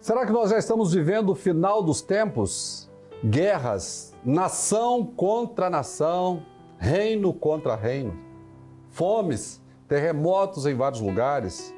Será que nós já estamos vivendo o final dos tempos? Guerras, nação contra nação, reino contra reino, fomes, terremotos em vários lugares,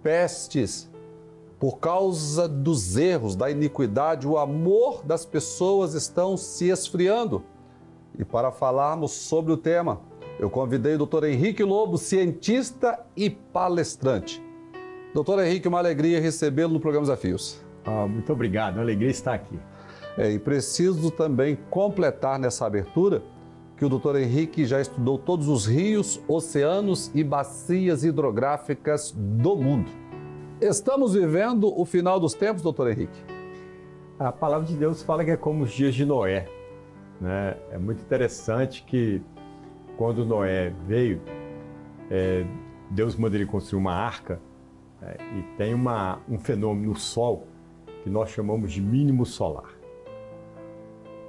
pestes. Por causa dos erros, da iniquidade, o amor das pessoas estão se esfriando. E para falarmos sobre o tema, eu convidei o Dr. Henrique Lobo, cientista e palestrante. Doutor Henrique, uma alegria recebê-lo no programa Desafios. Muito obrigado, uma alegria estar aqui. E preciso também completar nessa abertura que o Dr. Henrique já estudou todos os rios, oceanos e bacias hidrográficas do mundo. Estamos vivendo o final dos tempos, doutor Henrique? A palavra de Deus fala que é como os dias de Noé, né? É muito interessante que quando Noé veio, Deus manda ele construir uma arca, e tem um fenômeno no Sol que nós chamamos de mínimo solar.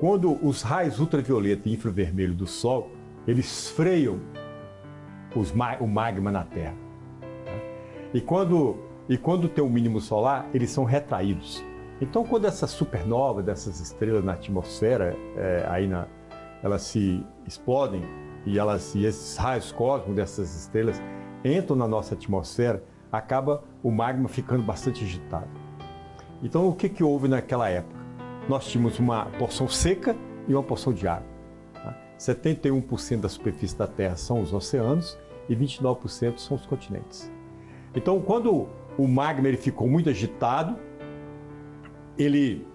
Quando os raios ultravioleta e infravermelho do Sol, eles freiam o magma na Terra. E quando tem um mínimo solar, eles são retraídos. Então, quando essa supernova dessas estrelas na atmosfera, elas se explodem e esses raios cósmicos dessas estrelas entram na nossa atmosfera, acaba o magma ficando bastante agitado. Então, o que houve naquela época? Nós tínhamos uma porção seca e uma porção de água. 71% da superfície da Terra são os oceanos e 29% são os continentes. Então, quando o magma ficou muito agitado, ele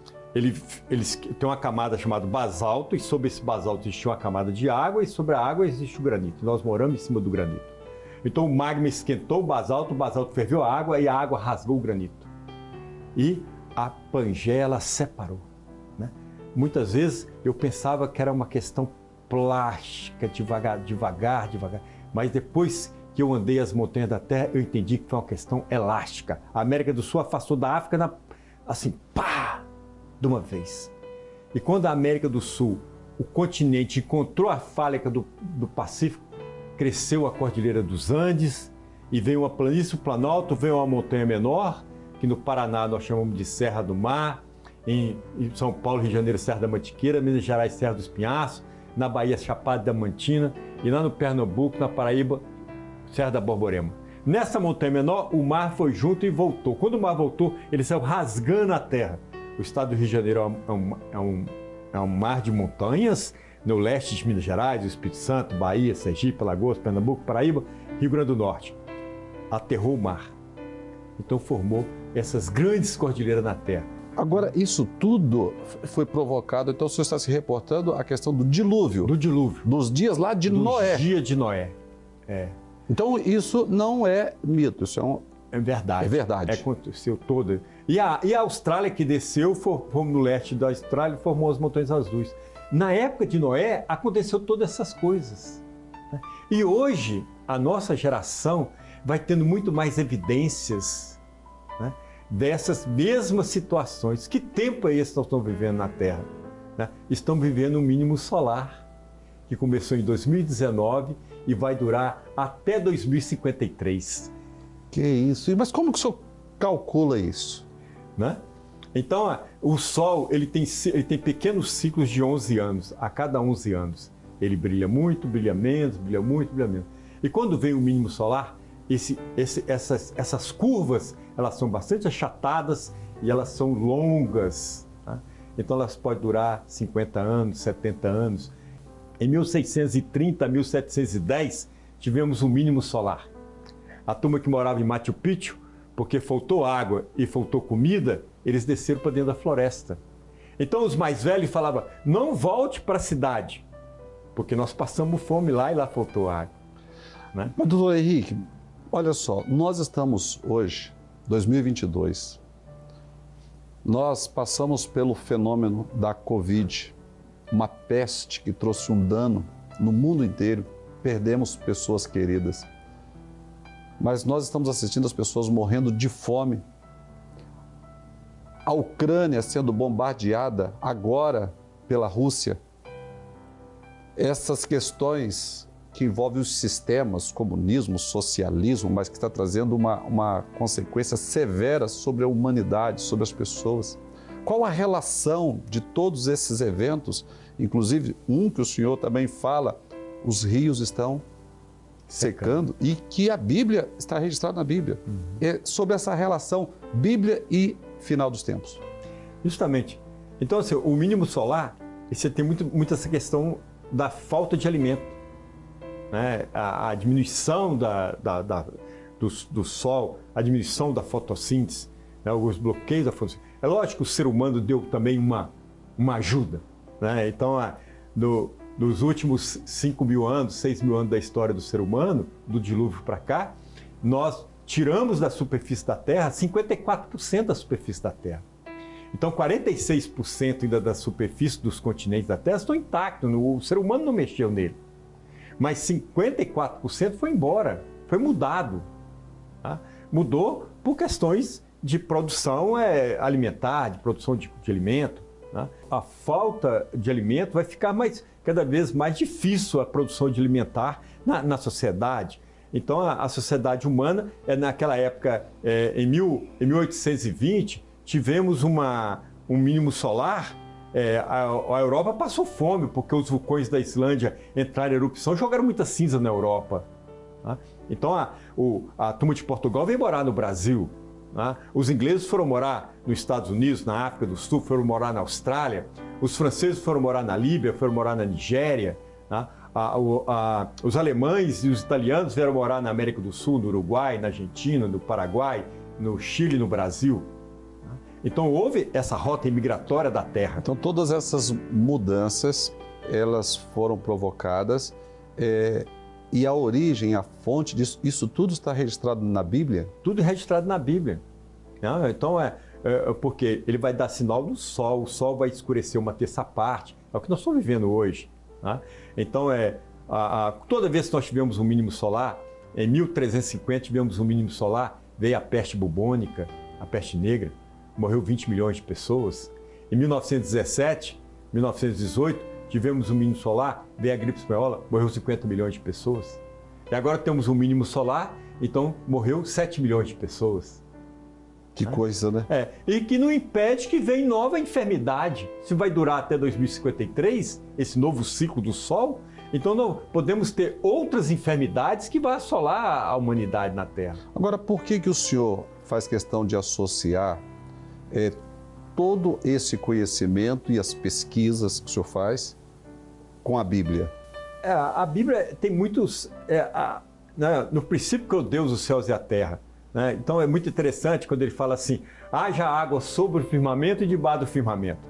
tem uma camada chamada basalto, e sobre esse basalto existe uma camada de água, e sobre a água existe o granito. Nós moramos em cima do granito. Então o magma esquentou o basalto ferveu a água e a água rasgou o granito. E a Pangeia separou, né? Muitas vezes eu pensava que era uma questão plástica, devagar, mas depois que eu andei as montanhas da Terra, eu entendi que foi uma questão elástica. A América do Sul afastou da África, assim, pá, de uma vez. E quando a América do Sul, o continente, encontrou a fálica do Pacífico, cresceu a Cordilheira dos Andes, e veio uma planície, um planalto, veio uma montanha menor, que no Paraná nós chamamos de Serra do Mar, em São Paulo, Rio de Janeiro, Serra da Mantiqueira, Minas Gerais, Serra do Espinhaço, na Bahia, Chapada da Mantina, e lá no Pernambuco, na Paraíba, Serra da Borborema. Nessa montanha menor, o mar foi junto e voltou. Quando o mar voltou, ele saiu rasgando a terra. O estado do Rio de Janeiro é um mar de montanhas, no leste de Minas Gerais, Espírito Santo, Bahia, Sergipe, Alagoas, Pernambuco, Paraíba, Rio Grande do Norte. Aterrou o mar. Então formou essas grandes cordilheiras na Terra. Agora, isso tudo foi provocado, então o senhor está se reportando a questão do dilúvio. Do dilúvio. Dos dias lá de Noé. Dos dias de Noé, Então isso não é mito, isso é verdade. É verdade. Aconteceu toda. E a Austrália que desceu, fomos no leste da Austrália, formou as Montanhas Azuis. Na época de Noé, aconteceu todas essas coisas. E hoje, a nossa geração vai tendo muito mais evidências, né, dessas mesmas situações. Que tempo é esse que nós estamos vivendo na Terra? Estamos vivendo um mínimo solar, que começou em 2019 e vai durar até 2053. Que isso? Mas como que o senhor calcula isso? Né? Então, o Sol ele tem pequenos ciclos de 11 anos. A cada 11 anos, ele brilha muito, brilha menos, brilha muito, brilha menos. E quando vem o mínimo solar, essas curvas, elas são bastante achatadas e elas são longas. Tá? Então, elas podem durar 50 anos, 70 anos. Em 1630 a 1710, tivemos um mínimo solar. A turma que morava em Machu Picchu, porque faltou água e faltou comida, eles desceram para dentro da floresta. Então os mais velhos falavam, não volte para a cidade, porque nós passamos fome lá e lá faltou água. Né? Mas, doutor Henrique, olha só, nós estamos hoje, 2022, nós passamos pelo fenômeno da Covid, uma peste que trouxe um dano no mundo inteiro, perdemos pessoas queridas. Mas nós estamos assistindo as pessoas morrendo de fome. A Ucrânia sendo bombardeada agora pela Rússia. Essas questões que envolve os sistemas, comunismo, socialismo, mas que está trazendo uma consequência severa sobre a humanidade, sobre as pessoas. Qual a relação de todos esses eventos, inclusive um que o senhor também fala, os rios estão secando e que a Bíblia está registrada na Bíblia. É sobre essa relação Bíblia e final dos tempos. Justamente. Então, assim, o mínimo solar, você tem muito essa questão da falta de alimento, né? A diminuição do sol, a diminuição da fotossíntese, né? Os bloqueios da fotossíntese. É lógico que o ser humano deu também uma ajuda, né? Então, nos últimos 5.000 anos, 6.000 anos da história do ser humano, do dilúvio para cá, nós tiramos da superfície da Terra 54% da superfície da Terra. Então, 46% ainda da superfície dos continentes da Terra estão intactos, o ser humano não mexeu nele. Mas 54% foi embora, foi mudado. Tá? Mudou por questões de produção alimentar, de produção de alimento. Tá? A falta de alimento vai ficar cada vez mais difícil a produção de alimentar na sociedade. Então, a sociedade humana, naquela época, em 1820, tivemos um mínimo solar. A Europa passou fome, porque os vulcões da Islândia entraram em erupção, jogaram muita cinza na Europa. Tá? Então, a turma de Portugal veio morar no Brasil. Tá? Os ingleses foram morar nos Estados Unidos, na África do Sul, foram morar na Austrália. Os franceses foram morar na Líbia, foram morar na Nigéria. Tá? Os alemães e os italianos vieram morar na América do Sul, no Uruguai, na Argentina, no Paraguai, no Chile, no Brasil. Então houve essa rota imigratória da Terra. Então todas essas mudanças, elas foram provocadas e a origem, a fonte disso, isso tudo está registrado na Bíblia? Tudo registrado na Bíblia. Então porque ele vai dar sinal do Sol, o Sol vai escurecer uma terça parte, é o que nós estamos vivendo hoje. Tá? Então toda vez que nós tivemos um mínimo solar, em 1350 tivemos um mínimo solar, veio a peste bubônica, a peste negra, morreu 20 milhões de pessoas. Em 1917, 1918, tivemos um mínimo solar, veio a gripe espanhola, morreu 50 milhões de pessoas. E agora temos um mínimo solar, então morreu 7 milhões de pessoas. Que coisa, né? E que não impede que venha nova enfermidade. Se vai durar até 2053, esse novo ciclo do Sol, então não podemos ter outras enfermidades que vão assolar a humanidade na Terra. Agora, por que o senhor faz questão de associar todo esse conhecimento e as pesquisas que o senhor faz com a Bíblia? A Bíblia tem muitos... no princípio criou Deus os céus e a terra. Né? Então é muito interessante quando ele fala assim, haja água sobre o firmamento e debaixo do firmamento.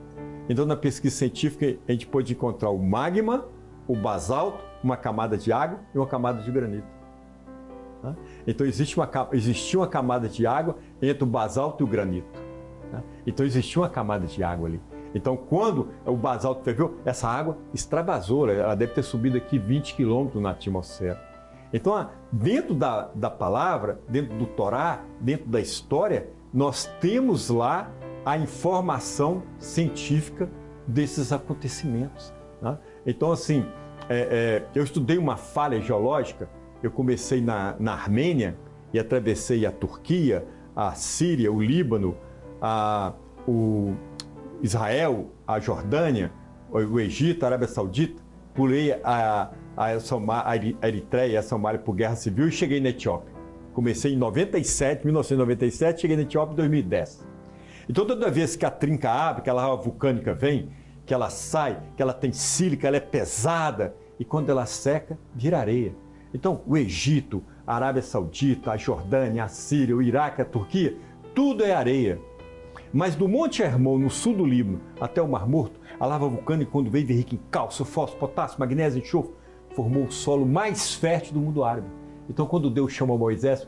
Então na pesquisa científica a gente pode encontrar o magma, o basalto, uma camada de água e uma camada de granito. Tá? Então existia uma camada de água entre o basalto e o granito. Então existia uma camada de água ali. Então quando o basalto ferveu, essa água extravasou, ela deve ter subido aqui 20 quilômetros na atmosfera. Então dentro da palavra, dentro do Torá, dentro da história, nós temos lá a informação científica desses acontecimentos. Tá? Então assim, eu estudei uma falha geológica, eu comecei na Armênia e atravessei a Turquia, a Síria, o Líbano, o Israel, a Jordânia, o Egito, a Arábia Saudita, pulei a Eritreia e a Somália por guerra civil e cheguei na Etiópia. Comecei em 1997, cheguei na Etiópia em 2010. Então toda vez que a trinca abre, que a lava vulcânica vem, que ela sai, que ela tem sílica, ela é pesada, e quando ela seca, vira areia. Então o Egito, a Arábia Saudita, a Jordânia, a Síria, o Iraque, a Turquia, tudo é areia. Mas do Monte Hermon, no sul do Líbano, até o Mar Morto, a lava vulcânica, quando veio rica em cálcio, fósforo, potássio, magnésio, enxofre, formou o solo mais fértil do mundo árabe. Então, quando Deus chama Moisés,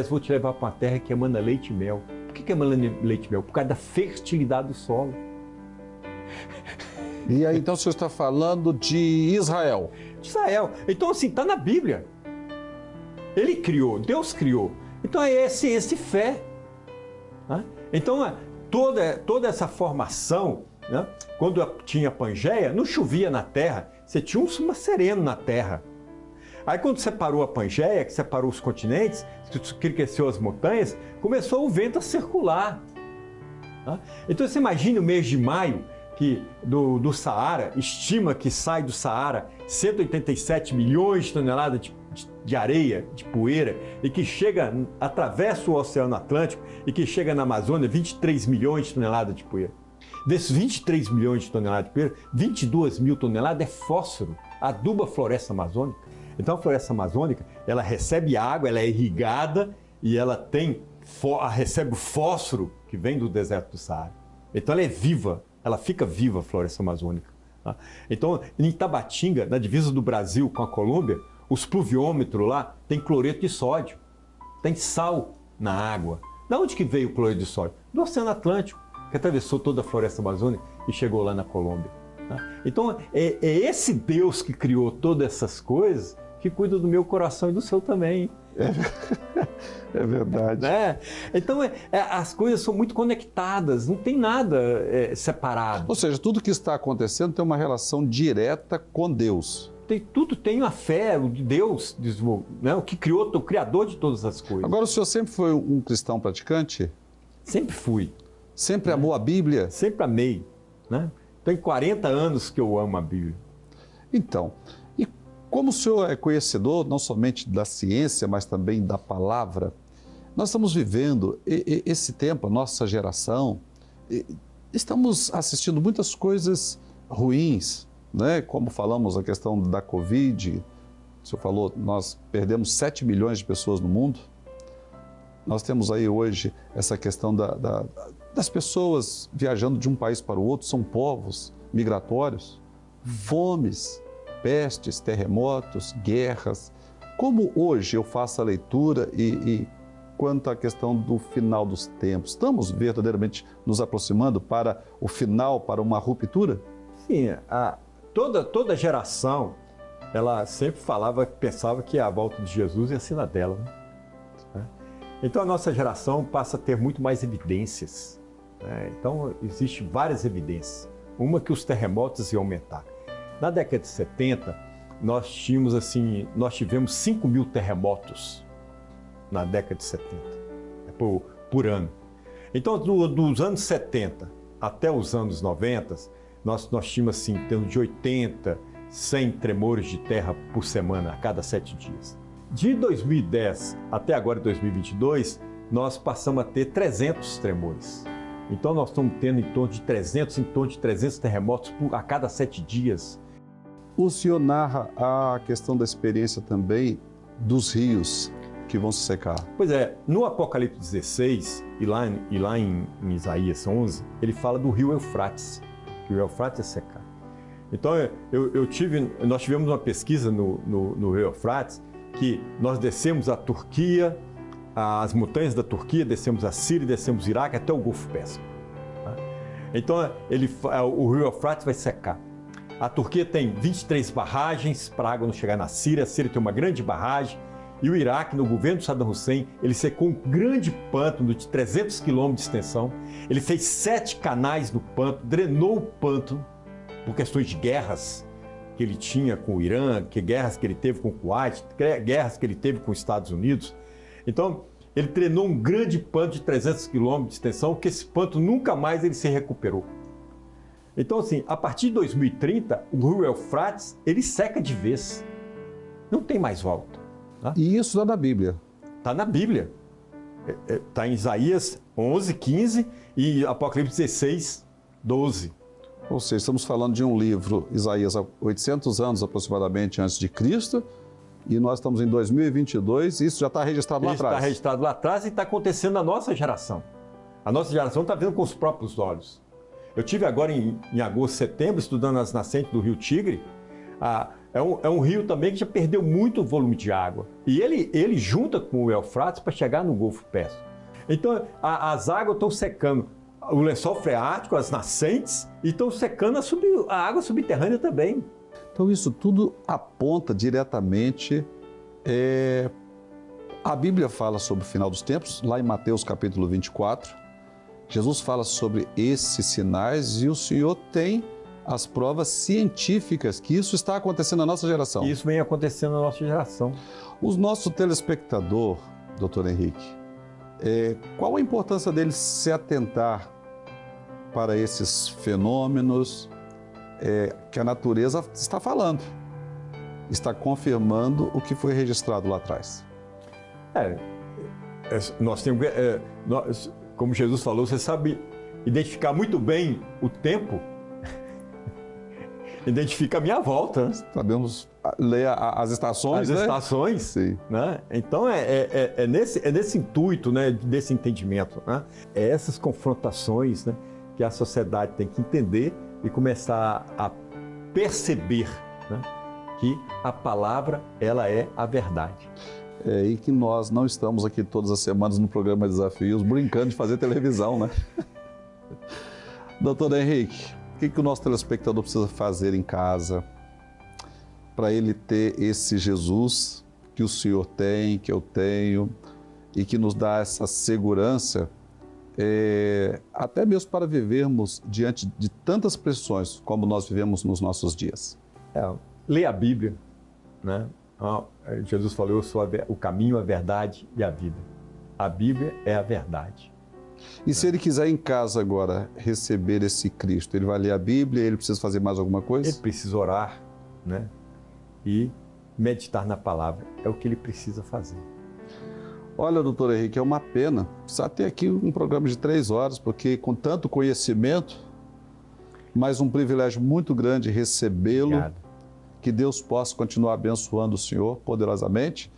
vou te levar para uma terra que emana leite e mel. Por que emana leite e mel? Por causa da fertilidade do solo. E aí, então, o senhor está falando de Israel? De Israel. Então, assim, está na Bíblia. Ele criou, Deus criou. Então, é ciência e fé. Então, toda essa formação, né? Quando tinha Pangeia, não chovia na terra, você tinha um sereno na terra. Aí quando separou a Pangeia, que separou os continentes, que cresceu as montanhas, começou o vento a circular. Tá? Então você imagina o mês de maio, que do Saara, estima que sai do Saara 187 milhões de toneladas de areia, de poeira, e que chega, atravessa o Oceano Atlântico e que chega na Amazônia 23 milhões de toneladas de poeira. Desses 23 milhões de toneladas de poeira, 22 mil toneladas é fósforo, aduba a floresta amazônica. Então a floresta amazônica, ela recebe água, ela é irrigada e ela recebe o fósforo que vem do deserto do Saara. Então ela é viva, ela fica viva, a floresta amazônica. Tá? Então, em Tabatinga, na divisa do Brasil com a Colômbia, os pluviômetros lá tem cloreto de sódio, tem sal na água. Da onde que veio o cloreto de sódio? Do Oceano Atlântico, que atravessou toda a floresta amazônica e chegou lá na Colômbia. Tá? Então, é esse Deus que criou todas essas coisas que cuida do meu coração e do seu também. É verdade. Então, as coisas são muito conectadas, não tem nada separado. Ou seja, tudo que está acontecendo tem uma relação direta com Deus. Tudo tem a fé, o Deus, né? O que criou, o Criador de todas as coisas. Agora, o senhor sempre foi um cristão praticante? Sempre fui. Sempre amou a Bíblia? Sempre amei. Né? Tem 40 anos que eu amo a Bíblia. Então, e como o senhor é conhecedor não somente da ciência, mas também da palavra, nós estamos vivendo esse tempo, a nossa geração, estamos assistindo muitas coisas ruins, né? Como falamos a questão da Covid, o senhor falou, nós perdemos 7 milhões de pessoas no mundo. Nós temos aí hoje essa questão das pessoas viajando de um país para o outro, são povos migratórios, fomes, pestes, terremotos, guerras. Como hoje eu faço a leitura e quanto à questão do final dos tempos, estamos verdadeiramente nos aproximando para o final, para uma ruptura? Sim, toda geração, ela sempre pensava que a volta de Jesus ia ser na dela. Né? Então a nossa geração passa a ter muito mais evidências. Né? Então existem várias evidências. Uma que os terremotos iam aumentar. Na década de 70, nós tivemos 5 mil terremotos na década de 70, por ano. Então, dos anos 70 até os anos 90, nós tínhamos assim, em torno de 80, 100 tremores de terra por semana, a cada 7 dias. De 2010 até agora, 2022, nós passamos a ter 300 tremores. Então, nós estamos tendo em torno de 300 terremotos a cada 7 dias. O senhor narra a questão da experiência também dos rios que vão se secar. Pois é, no Apocalipse 16 e lá em Isaías 11, ele fala do rio Eufrates, que o Eufrates ia secar. Então, nós tivemos uma pesquisa no rio Eufrates, que nós descemos a Turquia, as montanhas da Turquia, descemos a Síria, descemos o Iraque, até o Golfo Pérsico. Tá? Então, o rio Eufrates vai secar. A Turquia tem 23 barragens para a água não chegar na Síria, a Síria tem uma grande barragem, e o Iraque, no governo do Saddam Hussein, ele secou um grande pântano de 300 quilômetros de extensão, ele fez 7 canais no pântano, drenou o pântano por questões de guerras que ele tinha com o Irã, guerras que ele teve com o Kuwait, guerras que ele teve com os Estados Unidos. Então, ele drenou um grande pântano de 300 quilômetros de extensão, que esse pântano nunca mais ele se recuperou. Então, assim, a partir de 2030, o rio Eufrates, ele seca de vez. Não tem mais volta. Tá? E isso está na Bíblia? Está na Bíblia. Está em Isaías 11, 15 e Apocalipse 16, 12. Ou seja, estamos falando de um livro, Isaías, há 800 anos aproximadamente antes de Cristo, e nós estamos em 2022 e isso já está registrado lá atrás. Está registrado lá atrás e está acontecendo na nossa geração. A nossa geração está vendo com os próprios olhos. Eu tive agora em agosto, setembro, estudando as nascentes do rio Tigre. É um rio também que já perdeu muito volume de água. E ele junta com o Eufrates para chegar no Golfo Pérsico. Então, as águas estão secando o lençol freático, as nascentes, e estão secando a água subterrânea também. Então, isso tudo aponta diretamente... A Bíblia fala sobre o final dos tempos, lá em Mateus capítulo 24. Jesus fala sobre esses sinais e o Senhor tem as provas científicas que isso está acontecendo na nossa geração. E isso vem acontecendo na nossa geração. O nosso telespectador, doutor Henrique, qual a importância dele se atentar para esses fenômenos que a natureza está falando, está confirmando o que foi registrado lá atrás? Nós temos, como Jesus falou, você sabe identificar muito bem o tempo, identifica a minha volta. Sabemos ler as estações, as estações, sim. Né? Então é nesse intuito, né, desse entendimento, né? É essas confrontações, né, que a sociedade tem que entender e começar a perceber, né, que a palavra ela é a verdade. E que nós não estamos aqui todas as semanas no programa Desafios brincando de fazer televisão, né? Doutor Henrique, o que o nosso telespectador precisa fazer em casa para ele ter esse Jesus que o Senhor tem, que eu tenho, e que nos dá essa segurança, até mesmo para vivermos diante de tantas pressões como nós vivemos nos nossos dias? Ler a Bíblia, né? Jesus falou: eu sou o caminho, a verdade e a vida. A Bíblia é a verdade. E se ele quiser em casa agora receber esse Cristo, ele vai ler a Bíblia, ele precisa fazer mais alguma coisa? Ele precisa orar, né? E meditar na palavra. É o que ele precisa fazer. Olha, doutor Henrique, é uma pena. Precisa ter aqui um programa de 3 horas, porque com tanto conhecimento, mas um privilégio muito grande recebê-lo. Obrigado. Que Deus possa continuar abençoando o senhor poderosamente.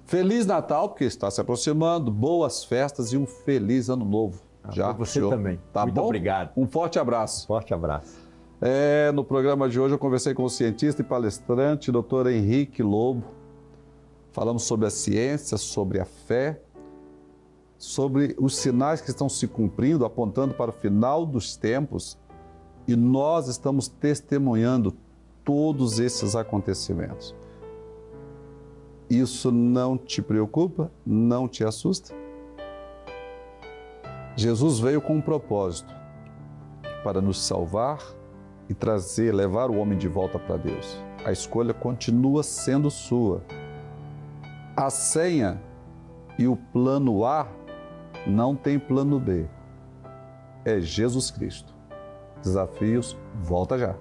Feliz Natal, porque está se aproximando, boas festas e um feliz ano novo. Já você senhor. Também. Tá muito bom? Obrigado. Um forte abraço. Forte abraço. No programa de hoje eu conversei com o cientista e palestrante, doutor Henrique Lobo. Falamos sobre a ciência, sobre a fé, sobre os sinais que estão se cumprindo, apontando para o final dos tempos. E nós estamos testemunhando todos esses acontecimentos. Isso não te preocupa? Não te assusta? Jesus veio com um propósito para nos salvar e levar o homem de volta para Deus. A escolha continua sendo sua. A senha e o plano A não tem plano B. É Jesus Cristo. Desafios, volta já.